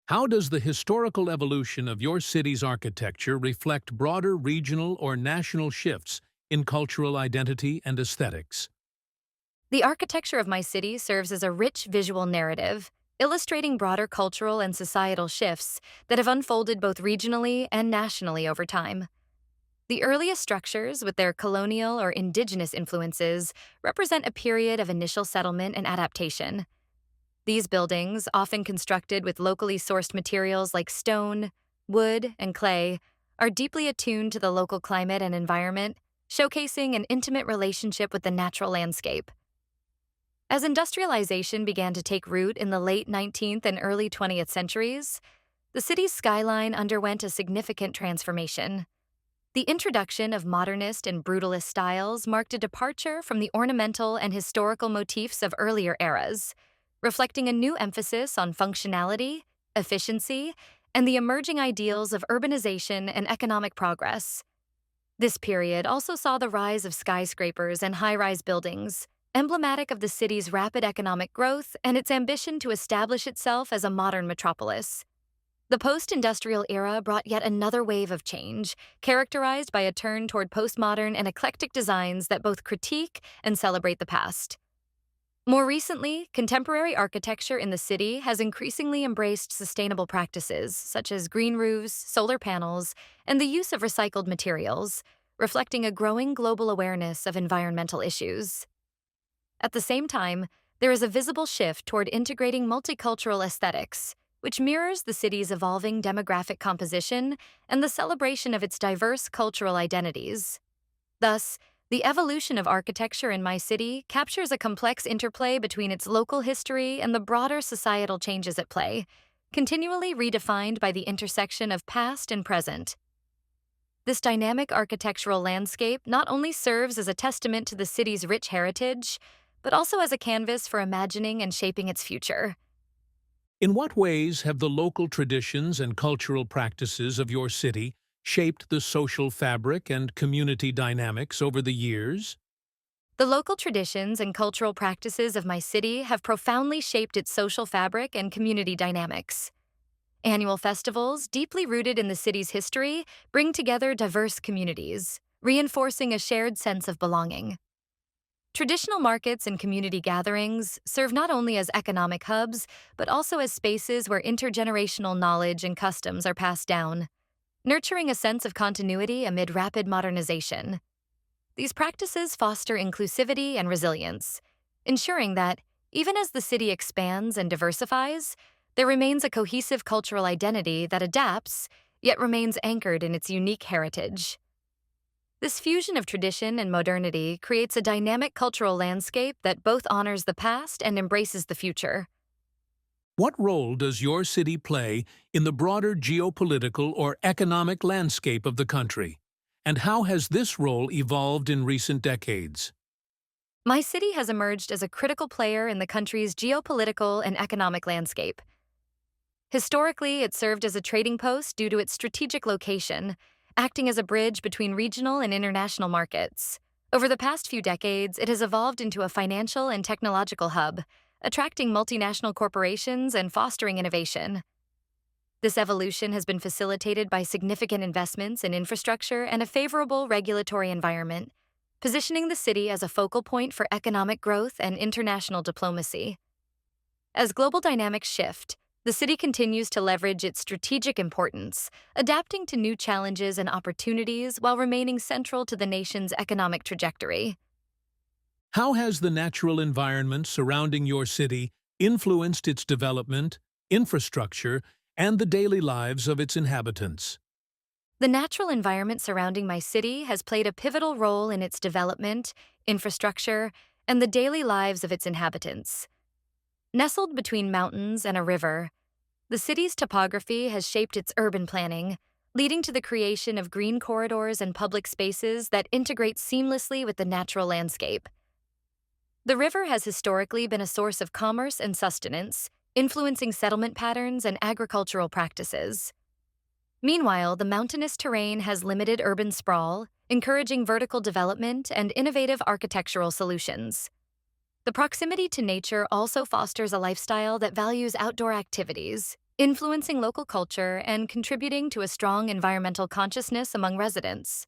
How does the historical evolution of your city's architecture reflect broader regional or national shifts in cultural identity and aesthetics? The architecture of my city serves as a rich visual narrative, illustrating broader cultural and societal shifts that have unfolded both regionally and nationally over time. The earliest structures, with their colonial or indigenous influences, represent a period of initial settlement and adaptation. These buildings, often constructed with locally sourced materials like stone, wood, and clay, are deeply attuned to the local climate and environment, showcasing an intimate relationship with the natural landscape. As industrialization began to take root in the late 19th and early 20th centuries, the city's skyline underwent a significant transformation. The introduction of modernist and brutalist styles marked a departure from the ornamental and historical motifs of earlier eras, reflecting a new emphasis on functionality, efficiency, and the emerging ideals of urbanization and economic progress. This period also saw the rise of skyscrapers and high-rise buildings, emblematic of the city's rapid economic growth and its ambition to establish itself as a modern metropolis. The post-industrial era brought yet another wave of change, characterized by a turn toward postmodern and eclectic designs that both critique and celebrate the past. More recently, contemporary architecture in the city has increasingly embraced sustainable practices such as green roofs, solar panels, and the use of recycled materials, reflecting a growing global awareness of environmental issues. At the same time, there is a visible shift toward integrating multicultural aesthetics, which mirrors the city's evolving demographic composition and the celebration of its diverse cultural identities. Thus, the evolution of architecture in my city captures a complex interplay between its local history and the broader societal changes at play, continually redefined by the intersection of past and present. This dynamic architectural landscape not only serves as a testament to the city's rich heritage, but also as a canvas for imagining and shaping its future. In what ways have the local traditions and cultural practices of your city shaped the social fabric and community dynamics over the years? The local traditions and cultural practices of my city have profoundly shaped its social fabric and community dynamics. Annual festivals, deeply rooted in the city's history, bring together diverse communities, reinforcing a shared sense of belonging. Traditional markets and community gatherings serve not only as economic hubs, but also as spaces where intergenerational knowledge and customs are passed down, nurturing a sense of continuity amid rapid modernization. These practices foster inclusivity and resilience, ensuring that, even as the city expands and diversifies, there remains a cohesive cultural identity that adapts, yet remains anchored in its unique heritage. This fusion of tradition and modernity creates a dynamic cultural landscape that both honors the past and embraces the future. What role does your city play in the broader geopolitical or economic landscape of the country? And how has this role evolved in recent decades? My city has emerged as a critical player in the country's geopolitical and economic landscape. Historically, it served as a trading post due to its strategic location, acting as a bridge between regional and international markets. Over the past few decades, it has evolved into a financial and technological hub, attracting multinational corporations and fostering innovation. This evolution has been facilitated by significant investments in infrastructure and a favorable regulatory environment, positioning the city as a focal point for economic growth and international diplomacy. As global dynamics shift, the city continues to leverage its strategic importance, adapting to new challenges and opportunities while remaining central to the nation's economic trajectory. How has the natural environment surrounding your city influenced its development, infrastructure, and the daily lives of its inhabitants? The natural environment surrounding my city has played a pivotal role in its development, infrastructure, and the daily lives of its inhabitants. Nestled between mountains and a river, the city's topography has shaped its urban planning, leading to the creation of green corridors and public spaces that integrate seamlessly with the natural landscape. The river has historically been a source of commerce and sustenance, influencing settlement patterns and agricultural practices. Meanwhile, the mountainous terrain has limited urban sprawl, encouraging vertical development and innovative architectural solutions. The proximity to nature also fosters a lifestyle that values outdoor activities, influencing local culture and contributing to a strong environmental consciousness among residents.